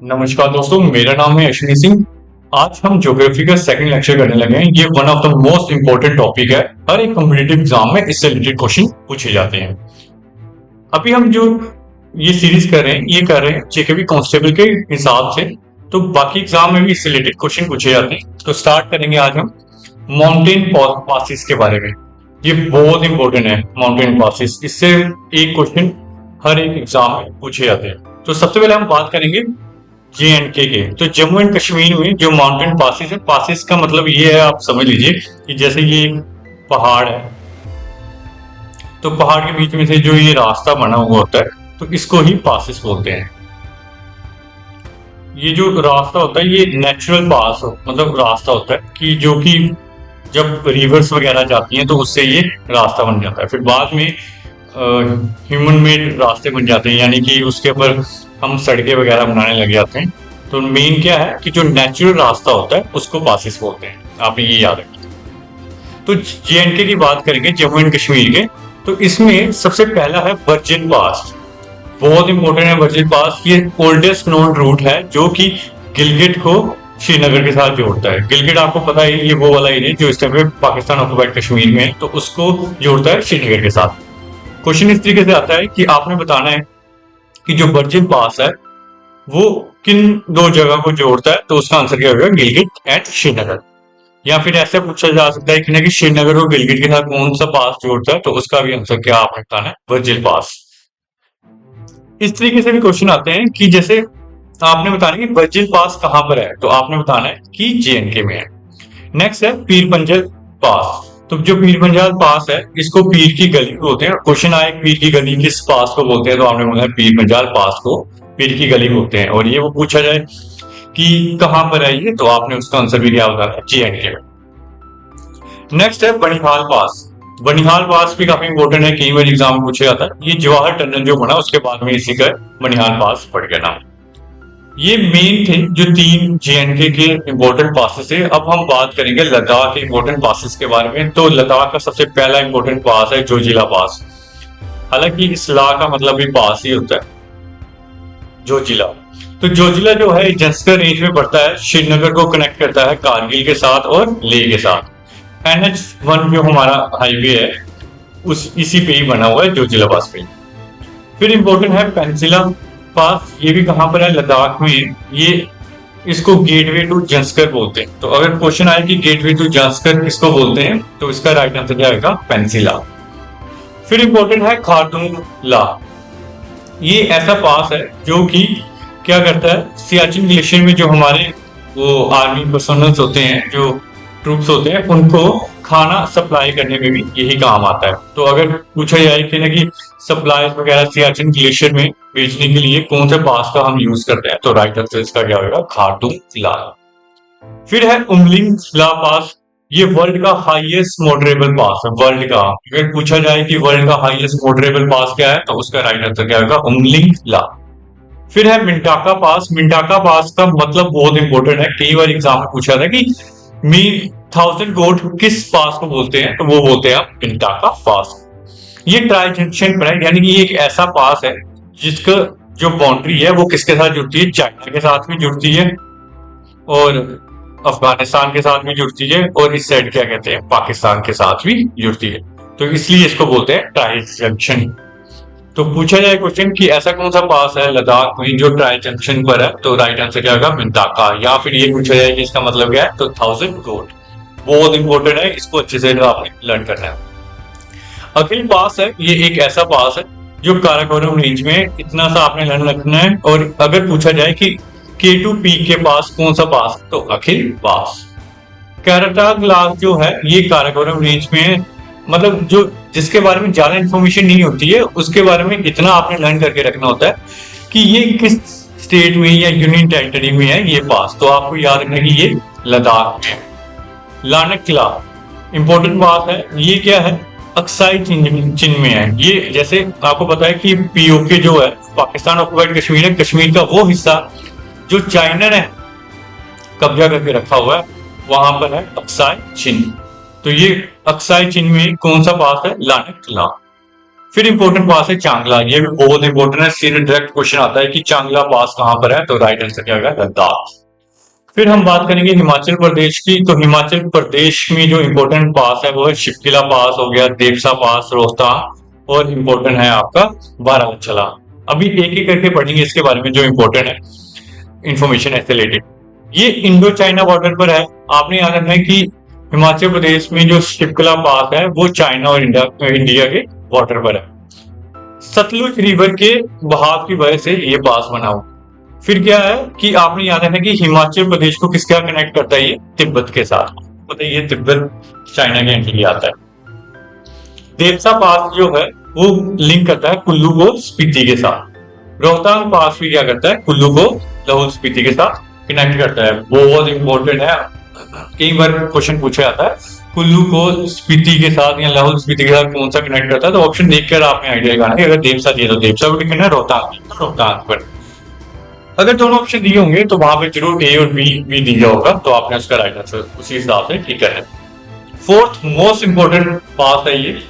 नमस्कार दोस्तों, मेरा नाम है अश्विनी सिंह। आज हम ज्योग्राफी का सेकंड लेक्चर करने लगे हैं। ये one of the most important topic है। हर एक कॉम्पिटिटिव एग्जाम में इससे रिलेटेड क्वेश्चन पूछे जाते हैं। अभी हम जो ये सीरीज कर रहे हैं, ये कर रहे हैं जेकेबी कांस्टेबल के हिसाब से, तो बाकी एग्जाम में भी इससे रिलेटेड क्वेश्चन पूछे जाते हैं। तो स्टार्ट करेंगे आज हम माउंटेन पासिस के बारे में। ये बहुत इंपॉर्टेंट है माउंटेन पासिस, इससे एक क्वेश्चन हर एक एग्जाम में पूछे जाते हैं। तो सबसे पहले हम बात करेंगे J&K के। तो जम्मू एंड कश्मीर में जो माउंटेन पासिस है, पासिस का मतलब ये है, आप समझ लीजिए कि जैसे ये पहाड़ है, तो पहाड़ के बीच में से जो ये रास्ता बना हुआ होता है, तो इसको ही पासिस बोलते हैं। ये जो रास्ता होता है ये नेचुरल पास मतलब रास्ता होता है कि जो कि जब रिवर्स वगैरह जाती हैं तो उससे ये रास्ता बन जाता है। फिर बाद में ह्यूमन मेड रास्ते बन जाते हैं, यानी कि उसके ऊपर हम सड़कें वगैरह बनाने लग जाते हैं। तो मेन क्या है कि जो नेचुरल रास्ता होता है उसको पासिस बोलते हैं, आपने ये याद रखिए। तो J&K की बात करेंगे, जम्मू एंड कश्मीर के, तो इसमें सबसे पहला है वर्जिन पास। बहुत इंपॉर्टेंट है वर्जिन पास। ये ओल्डेस्ट नोन रूट है जो कि गिलगिट को श्रीनगर के साथ जोड़ता है। गिलगिट आपको पता है ये वो वाला एरिया जो इस टाइम पे पाकिस्तान ऑक्युपाइड कश्मीर में है, तो उसको जोड़ता है श्रीनगर के साथ। क्वेश्चन इस तरीके से आता है कि आपने बताना है कि जो वर्जिन पास है वो किन दो जगह को जोड़ता है, तो उसका आंसर क्या होगा, गिलगिट एंड श्रीनगर। या फिर ऐसे पूछा जा सकता है कि श्रीनगर को गिलगिट के साथ कौन सा पास जोड़ता है, तो उसका भी आंसर क्या आपने बताना है, वर्जिन पास। इस तरीके से भी क्वेश्चन आते हैं कि जैसे आपने बताना है कि वर्जिन पास कहां पर है, तो आपने बताना है कि J&K में है। नेक्स्ट है पीर पंजल पास। तो जो पीर पंजाल पास है इसको पीर की गली बोलते हैं। क्वेश्चन आए पीर की गली किस पास को बोलते हैं, तो आपने बोला पीर पंजाल पास को पीर की गली बोलते हैं। और ये वो पूछा जाए कि कहां पर है ये, तो आपने उसका आंसर भी क्या बताना है, J&K में। नेक्स्ट है बनिहाल पास। बनिहाल पास भी काफी इंपॉर्टेंट है, कई बार एग्जाम में पूछा जाता है। ये जवाहर टनल जो बना उसके बाद में इसी का बनिहाल पास पड़ गया नाम। ये मेन थे जो तीन J&K के इंपॉर्टेंट पासेस थे। अब हम बात करेंगे लद्दाख के इंपॉर्टेंट पासेस के बारे में। तो लद्दाख का सबसे पहला इंपॉर्टेंट पास है जोजिला पास। हालांकि इस ला का मतलब भी पास ही होता है, जोजिला। तो जोजिला जो है जंस्कर रेंज में पड़ता है, श्रीनगर को कनेक्ट करता है कारगिल के साथ और लेह के साथ। NH1 जो हमारा हाईवे है उस इसी पे ही बना हुआ है, जोजिला पास पे। फिर इंपॉर्टेंट है पेंसिला पास। ये भी कहां पर है, लद्दाख में। ये इसको गेटवे टू जंस्कर बोलते हैं। तो अगर क्वेश्चन आए कि गेटवे टू जंस्कर किसको बोलते हैं, तो इसका राइट आंसर क्या आएगा, पेंसिला। फिर इंपॉर्टेंट है खारदूंग ला। ये ऐसा पास है जो कि क्या करता है, सियाचिन ग्लेशियर में जो हमारे वो आर्मी पर्सनल्स होते हैं, जो ट्रूप्स होते हैं, उनको खाना सप्लाई करने में भी यही काम आता है। तो अगर पूछा जाए कि सप्लाई वगैरह सियाचिन ग्लेशियर में भेजने के लिए कौन से पास का हम यूज करते हैं, तो राइट आंसर इसका क्या होगा, खारदूंग ला। फिर है उमलिंग ला पास। ये वर्ल्ड का हाईएस्ट मॉडरेबल पास है, वर्ल्ड का। अगर पूछा जाए कि वर्ल्ड का हाईएस्ट मॉडरेबल पास क्या है, तो उसका राइट आंसर क्या होगा, उमलिंग ला। फिर है मिंटाका पास। मिंटाका पास का मतलब बहुत इंपॉर्टेंट है, कई बार एग्जाम में पूछा था कि मी 1000 गोट किस पास को बोलते हैं, तो वो बोलते हैं मिंटाका पास। ये ट्राई जंक्शन पर है, यानी कि ये एक ऐसा पास है जिसका जो बाउंड्री है वो किसके साथ जुड़ती है, चाइना के साथ भी जुड़ती है और अफगानिस्तान के साथ भी जुड़ती है, और इस साइड क्या कहते हैं, पाकिस्तान के साथ भी जुड़ती है। तो इसलिए इसको बोलते हैं ट्राई जंक्शन। तो पूछा जाए क्वेश्चन कि ऐसा कौन सा पास है लद्दाख में जो ट्राई जंक्शन पर है, तो राइट आंसर क्या होगा, मिंटाका। या फिर ये पूछा जाए कि इसका मतलब क्या है, तो 1000 गोट। बहुत इंपॉर्टेंट है, इसको अच्छे से आपने लर्न करना है। अखिल पास है, ये एक ऐसा पास है जो काराकोरम रेंज में, इतना सा आपने लर्न रखना है। और अगर पूछा जाए कि K2P के पास कौन सा पास, तो अखिल पास। कैराटाग लाग जो है ये काराकोरम रेंज में है, मतलब जो जिसके बारे में ज्यादा इंफॉर्मेशन नहीं होती है उसके बारे में इतना आपने लर्न करके रखना होता है कि ये किस स्टेट में या यूनियन टेरिटरी में है ये पास। तो आपको याद रखना कि ये लद्दाख में है। लानक किला इंपॉर्टेंट बात है, ये क्या है, अक्साई चिन्ह में है। ये जैसे आपको पता है कि POK जो है पाकिस्तान ऑक्युपाइड कश्मीर है, कश्मीर का वो हिस्सा जो चाइना ने कब्जा करके रखा हुआ है, वहां पर है अक्साई चिन्ह। तो ये अक्साई चिन्ह में कौन सा पास है, लानक किला। फिर इंपॉर्टेंट पास है चांगला, ये भी बहुत इंपॉर्टेंट है, सीधे डायरेक्ट क्वेश्चन आता है कि चांगला पास कहाँ पर है, तो राइट आंसर क्या होगा लद्दाख। फिर हम बात करेंगे हिमाचल प्रदेश की, तो हिमाचल प्रदेश में जो इंपॉर्टेंट पास है वो है शिपकिला पास हो गया, देवसा पास, रोहतांग, और इंपॉर्टेंट है आपका बारामूला। अभी एक एक करके पढ़ेंगे इसके बारे में जो इंपॉर्टेंट है इंफॉर्मेशन ऐसे रिलेटेड। ये इंडो चाइना बॉर्डर पर है। आपने याद रखना है कि हिमाचल प्रदेश में जो शिपकिला पास है वो चाइना और इंडिया के बॉर्डर पर है। सतलुज रिवर के बहाव की वजह से ये पास बना हुआ। फिर क्या है कि आपने याद रखना कि हिमाचल प्रदेश को किसका कनेक्ट करता है, ये तिब्बत के साथ। पता है ये तिब्बत चाइना के एंट्री आता है। देवसा पास जो है वो लिंक करता है कुल्लू को स्पीति के साथ। रोहतांग पास भी क्या करता है, कुल्लू को लाहौल स्पीति के साथ कनेक्ट करता है। बहुत इंपॉर्टेंट है, कई बार क्वेश्चन पूछा जाता है कुल्लू को स्पीति के साथ या लाहौल स्पीति के साथ कौन सा कनेक्ट करता है, तो ऑप्शन देखकर आपने आइडिया लगाना है। अगर देवसा दिए तो देवसा को लिखना है, रोहतांग तो रोहतांग पर। अगर दोनों ऑप्शन दिए होंगे तो वहां पे जरूर ए और बी भी दिया होगा, तो आपने उसका राइट आंसर उसी हिसाब से ठीक करना है। फोर्थ मोस्ट इंपोर्टेंट पास है ये,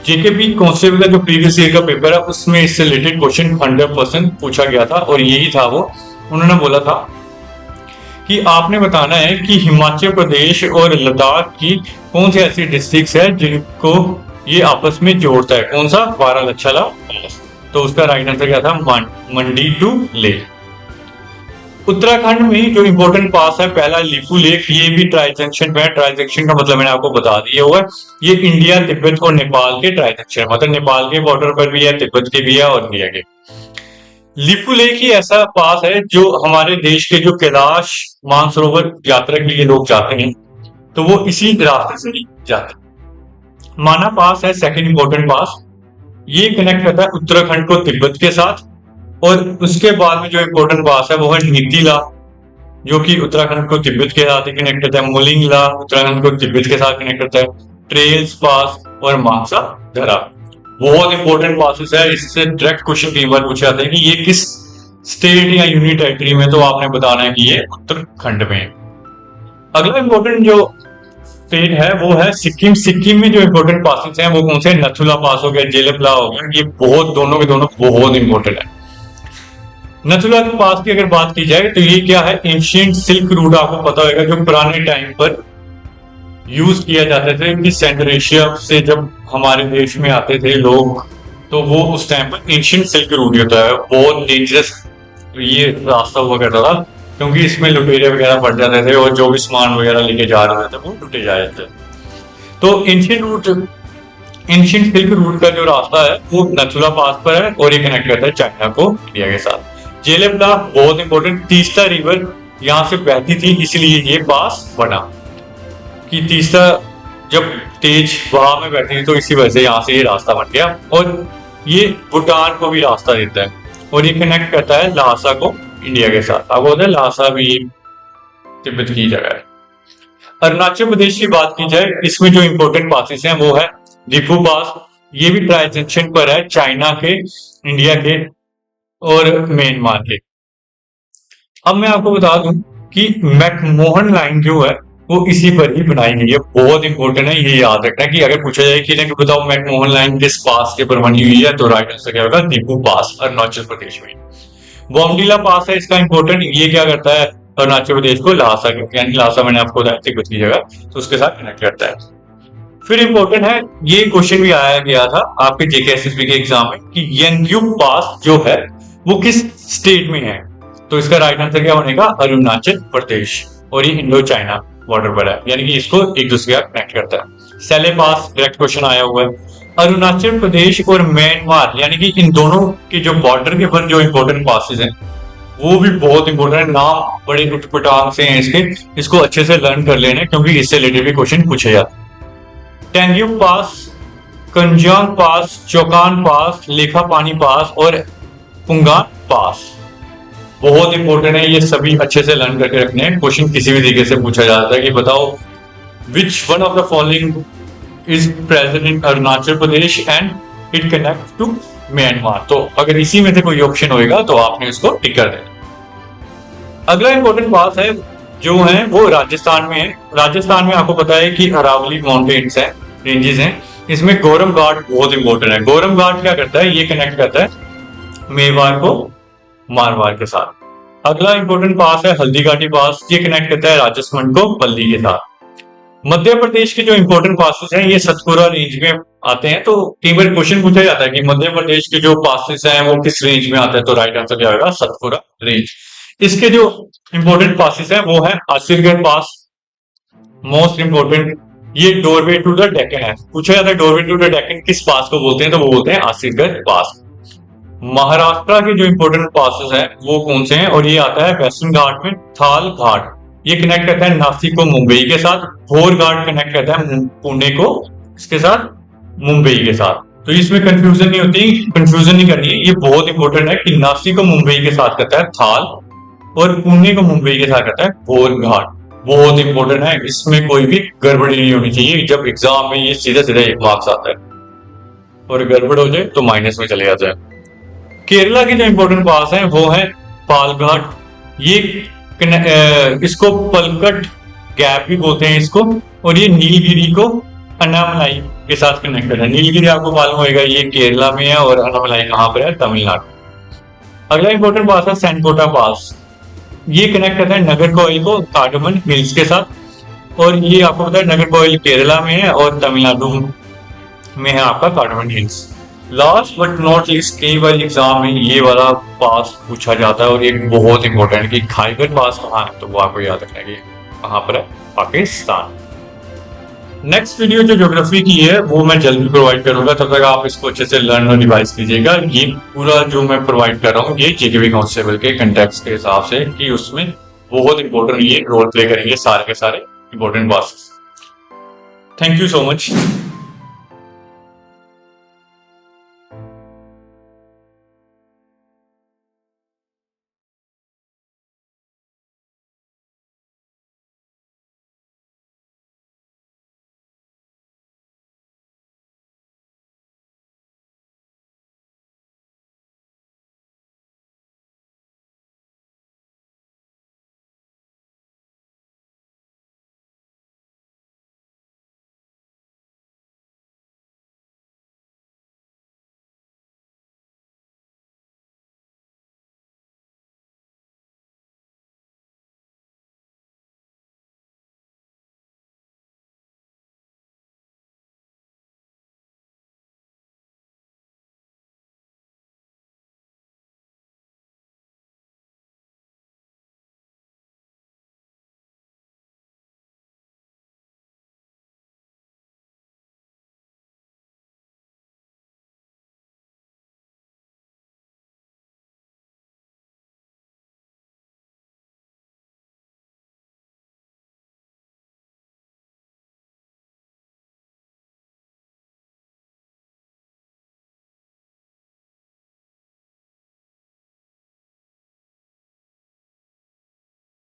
जेकेपी कांस्टेबल का जो प्रीवियस ईयर का पेपर है उसमें इससे रिलेटेड क्वेश्चन 100% पूछा गया था, और यही था वो। उन्होंने बोला था कि आपने बताना है कि हिमाचल प्रदेश और लद्दाख की कौन सी ऐसी डिस्ट्रिक्ट है जिनको ये आपस में जोड़ता है, कौन सा, बारालाचाला पास। तो उसका राइट आंसर क्या था, मंडी टू लेह। उत्तराखंड में जो इंपॉर्टेंट पास है पहला लिपू लेक, ये भी ट्राई जंक्शन पे है। ट्राई जंक्शन का मतलब मैंने आपको बता दिया हुआ है, ये इंडिया, तिब्बत और नेपाल के ट्राई जंक्शन, मतलब नेपाल के बॉर्डर पर भी है, तिब्बत के भी है और इंडिया के। लिपू लेक ही ऐसा पास है जो हमारे देश के जो कैलाश मानसरोवर यात्रा के लिए लोग जाते हैं, तो वो इसी रास्ते से ही जाते हैं। माना पास है सेकंड इंपॉर्टेंट पास, ये कनेक्ट करता है उत्तराखंड को तिब्बत के साथ। और उसके बाद में जो इंपॉर्टेंट पास है वो है नीतीला, जो कि उत्तराखंड को तिब्बत के साथ कनेक्ट करता है। मुलिंगला उत्तराखंड को तिब्बत के साथ कनेक्ट करता है। ट्रेल्स पास और मानसा धरा, बहुत इंपॉर्टेंट पासेस है। इससे डायरेक्ट क्वेश्चन कई बार पूछे जाते हैं कि ये किस स्टेट या यूनियन टेरिटरी में, तो आपने बताना है कि ये उत्तराखंड में। अगला इंपॉर्टेंट जो स्टेट है वो है सिक्किम। सिक्किम में जो इंपॉर्टेंट पासेस हैं वो कौन से, नथुला पास हो गया, जेलेपला हो गया, ये बहुत दोनों के दोनों बहुत इंपॉर्टेंट है। नथुला के पास की अगर बात की जाए तो ये क्या है, एंशिएंट सिल्क रूट, आपको पता होगा जो पुराने टाइम पर यूज किया जाते थे कि सेंट्रल एशिया से जब हमारे देश में आते थे लोग, तो वो उस टाइम पर एंशिएंट सिल्क रूट होता है। बहुत डेंजरस ये रास्ता हुआ करता था, क्योंकि इसमें लुटेरे वगैरह पड़ जाते थे और जो भी सामान वगैरह लेके जा रहे थे वो लुटे जा रहे थे। तो एंशिएंट सिल्क रूट का जो रास्ता है वो नथुला पास पर है और ये कनेक्ट करता है चाइना को इंडिया के साथ। जेलेपला बहुत इंपॉर्टेंट, तीस्ता रिवर यहाँ से बहती थी, इसलिए ये पास बना कि तीस्ता जब तेज बहाव में बैठती थी तो इसी वजह से यहाँ से ये रास्ता बन गया। और ये भूटान को भी रास्ता देता है और ये कनेक्ट करता है ल्हासा को इंडिया के साथ। आपको पता है ल्हासा भी तिब्बत की जगह है। अरुणाचल प्रदेश की बात की जाए, इसमें जो इंपॉर्टेंट पासेस हैं वो है डिफू पास, ये भी ट्राई जंक्शन पर है चाइना के, इंडिया के और म्यांमार के। अब मैं आपको बता दूं कि मैकमोहन लाइन जो है वो इसी पर ही बनाई गई है। बहुत इंपॉर्टेंट है, ये याद रखना कि अगर पूछा जाए कि बताओ मैकमोहन लाइन किस पास के पर बनी हुई है, तो राइट आंसर क्या होगा, दीपू पास, अरुणाचल प्रदेश में। बोमडीला पास है इसका इंपॉर्टेंट, ये क्या करता है, अरुणाचल प्रदेश को ल्हासा, यानी ल्हासा मैंने आपको बताया तिब्बत की जगह, तो उसके साथ कनेक्ट करता है। फिर इंपॉर्टेंट है, ये क्वेश्चन भी आया गया था आपके जेकेएसएसबी के एग्जाम में कि यंगयू पास जो है वो किस स्टेट में है, तो इसका राइट आंसर क्या बनेगा, अरुणाचल प्रदेश, और ये इंडो चाइना बॉर्डर पर है, यानी कि इसको एक दूसरे का कनेक्ट करता है। सेले पास डायरेक्ट क्वेश्चन आया हुआ है। अरुणाचल प्रदेश और म्यांमार, यानी कि इन दोनों के जो बॉर्डर के पर जो इंपॉर्टेंट पासेस हैं वो भी बहुत इंपॉर्टेंट है। नाम बड़े उठपटांग से हैं इसके, इसको अच्छे से लर्न कर लेना क्योंकि इससे रिलेटेड भी क्वेश्चन पूछे जाते हैं। टेंग्यू पास, कंजांग पास, चौकान पास, लेखापानी पास और पुंगान पास बहुत इंपॉर्टेंट है, ये सभी अच्छे से लर्न करके रखने हैं। क्वेश्चन किसी भी तरीके से पूछा जाता है कि बताओ which one of the following is present in Arunachal Pradesh and it connect to Myanmar, तो अगर इसी में से कोई ऑप्शन होगा तो आपने इसको टिक कर देना। अगला इंपॉर्टेंट पास है जो है वो राजस्थान में है। राजस्थान में आपको पता है कि अरावली माउंटेन्स है, रेंजेस हैं, इसमें गोरम घाट बहुत इंपॉर्टेंट है। गोरम घाट क्या करता है, ये कनेक्ट करता है मेवाड़ को मारवाड़ के साथ। अगला इंपॉर्टेंट पास है हल्दी घाटी पास, ये कनेक्ट करता है राजस्थान को बल्ली के साथ। मध्य प्रदेश के जो इंपॉर्टेंट पासेस हैं ये सतपुरा रेंज में आते हैं। तो कई बार क्वेश्चन पूछा जाता है कि मध्य प्रदेश के जो पासेस हैं वो किस रेंज में आते हैं, तो राइट आंसर क्या होगा, सतपुरा रेंज। इसके जो इंपॉर्टेंट पासेस हैं वो है आसिरगढ़ पास, मोस्ट इंपॉर्टेंट। ये डोरवे टू द डेक्कन है, पूछा जाता है डोरवे टू द डेक्कन किस पास को बोलते हैं, तो वो बोलते हैं आसिरगढ़ पास। महाराष्ट्र के जो इंपॉर्टेंट पासेस हैं वो कौन से हैं, और ये आता है वेस्टर्न घाट में थाल घाट, ये कनेक्ट करता है नासिक को मुंबई के साथ। भोर घाट कनेक्ट करता है पुणे को इसके साथ, मुंबई के साथ। तो इसमें कंफ्यूजन नहीं होती, कंफ्यूजन नहीं करनी है, ये बहुत इंपॉर्टेंट है कि नासिक को मुंबई के साथ करता है थाल, और पुणे को मुंबई के साथ करता है भोर घाट। बहुत इंपॉर्टेंट है, इसमें कोई भी गड़बड़ी नहीं होनी चाहिए। जब एग्जाम में ये सीधा सीधा 1 मार्क्स आता है, और गड़बड़ हो जाए तो माइनस में चले जाता है। केरला के जो इंपॉर्टेंट पास हैं वो है पालघाट, ये इसको पलकट गैप भी बोलते हैं इसको, और ये नीलगिरी को अन्नामलाई के साथ कनेक्टेड है। नीलगिरी आपको मालूम होगा ये केरला में है, और अन्नामलाई कहां पर है, तमिलनाडु। अगला इंपॉर्टेंट पास है सैनकोटा पास, ये कनेक्ट करता है नागरकोइल को कार्डमन हिल्स के साथ, और ये आपको पता है नागरकोइल केरला में है और तमिलनाडु में है आपका cardamom hills. Last but not least, कई बार एग्जाम में ये वाला पास पूछा जाता है, और एक बहुत इंपॉर्टेंट कि खाईबर पास कहाँ है, तो वो आपको याद रखना है कहाँ पर है, पाकिस्तान। नेक्स्ट वीडियो जो ज्योग्राफी की है वो मैं जल्दी प्रोवाइड करूंगा, तब तक आप इसको अच्छे से लर्न और रिवाइज कीजिएगा। ये पूरा जो मैं प्रोवाइड कर रहा हूँ ये जीकेवी कांस्टेबल के कंटेक्स्ट के हिसाब से, कि उसमें बहुत इंपॉर्टेंट ये रोल प्ले करेंगे सारे के सारे important passes. Thank you so much.